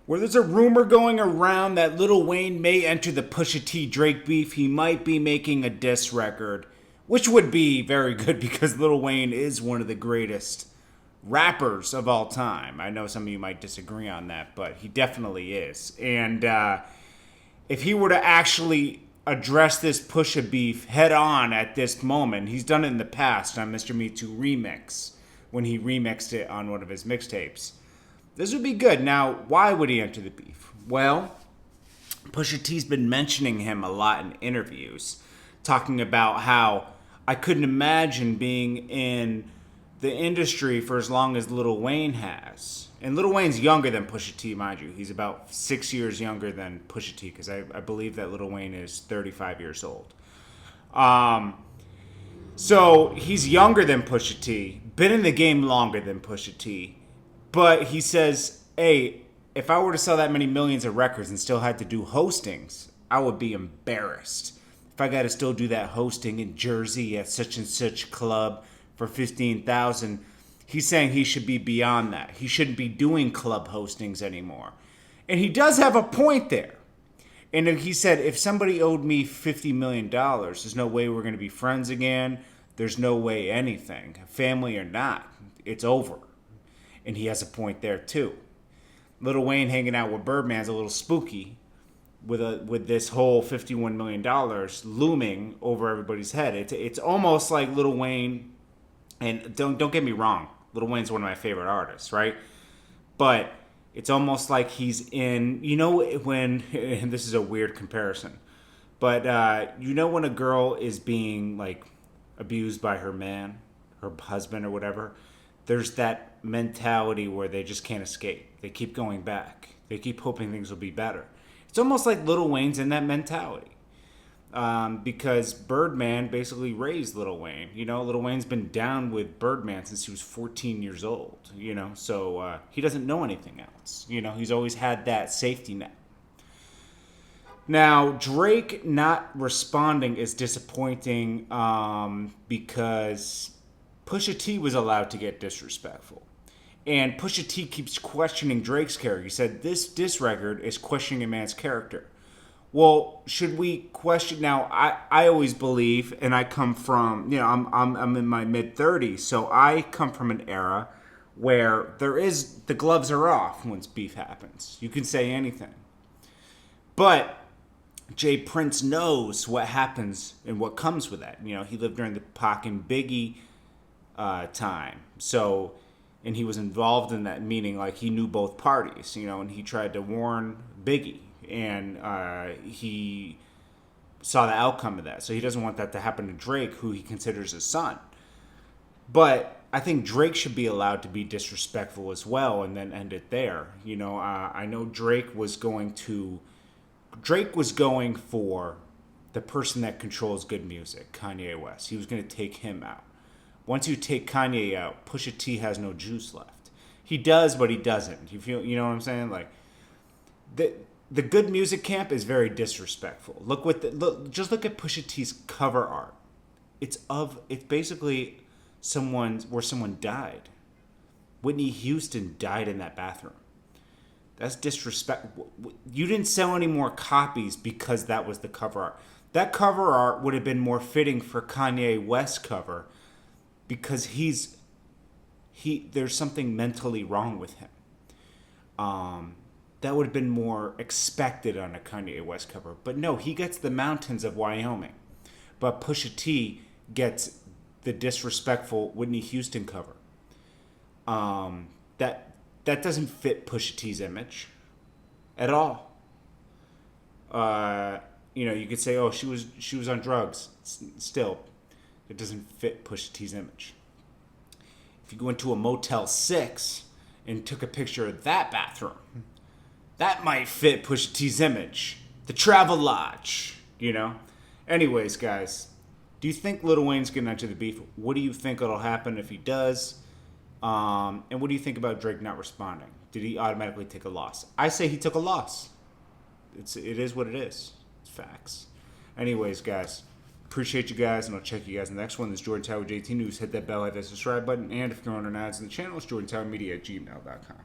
Where there's a rumor going around that Lil Wayne may enter the Pusha T Drake beef, he might be making a diss record, which would be very good because Lil Wayne is one of the greatest rappers of all time. I know some of you might disagree on that, but he definitely is. And if he were to actually address this Pusha beef head on at this moment, he's done it in the past on Mr. Me Too Remix when he remixed it on one of his mixtapes. This would be good. Now, why would he enter the beef? Well, Pusha T's been mentioning him a lot in interviews, talking about how I couldn't imagine being in the industry for as long as Lil Wayne has. And Lil Wayne's younger than Pusha T, mind you. He's about 6 years younger than Pusha T, because I believe that Lil Wayne is 35 years old. So he's younger than Pusha T, been in the game longer than Pusha T. But he says, hey, if I were to sell that many millions of records and still had to do hostings, I would be embarrassed. If I got to still do that hosting in Jersey at such and such club for $15,000, he's saying he should be beyond that. He shouldn't be doing club hostings anymore. And he does have a point there. And he said, if somebody owed me $50 million, there's no way we're going to be friends again. There's no way anything, family or not, it's over. And he has a point there too. Lil Wayne hanging out with Birdman's a little spooky with this whole $51 million looming over everybody's head. It's almost like Lil Wayne, and don't get me wrong, Lil Wayne's one of my favorite artists, right? But it's almost like he's in, when, and this is a weird comparison, but when a girl is being like abused by her man, her husband or whatever, there's that mentality where they just can't escape. They keep going back. They keep hoping things will be better. It's almost like Lil Wayne's in that mentality. Because Birdman basically raised Lil Wayne. Lil Wayne's been down with Birdman since he was 14 years old, so he doesn't know anything else. He's always had that safety net. Now, Drake not responding is disappointing because Pusha T was allowed to get disrespectful. And Pusha T keeps questioning Drake's character. He said, this diss record is questioning a man's character. Well, should we question? Now, I always believe, and I come from, I'm in my mid-30s, so I come from an era where the gloves are off once beef happens. You can say anything. But Jay Prince knows what happens and what comes with that. He lived during the Pac and Biggie time. So, and he was involved in that, meaning like he knew both parties, and he tried to warn Biggie, and he saw the outcome of that. So he doesn't want that to happen to Drake, who he considers his son. But I think Drake should be allowed to be disrespectful as well and then end it there. I know Drake was going for the person that controls good music, Kanye West. He was going to take him out. Once you take Kanye out, Pusha T has no juice left. He does, but he doesn't. You know what I'm saying? Like the good music camp is very disrespectful. Just look at Pusha T's cover art. It's basically where someone died. Whitney Houston died in that bathroom. That's disrespect. You didn't sell any more copies because that was the cover art. That cover art would have been more fitting for Kanye West's cover, because there's something mentally wrong with him. That would have been more expected on a Kanye West cover. But no, he gets the mountains of Wyoming. But Pusha T gets the disrespectful Whitney Houston cover. That doesn't fit Pusha T's image at all. You could say, oh, she was on drugs. Still, it doesn't fit Pusha T's image. If you go into a Motel 6 and took a picture of that bathroom, that might fit Pusha T's image. The Travel Lodge, Anyways, guys, do you think Lil Wayne's getting into the beef? What do you think will happen if he does? And what do you think about Drake not responding? Did he automatically take a loss? I say he took a loss. It is what it is. It's facts. Anyways, guys, appreciate you guys, and I'll check you guys in the next one. This is Jordan Tower with JT News. Hit that bell, hit that subscribe button, and if you're on ads in the channel, it's jordantowermedia@gmail.com.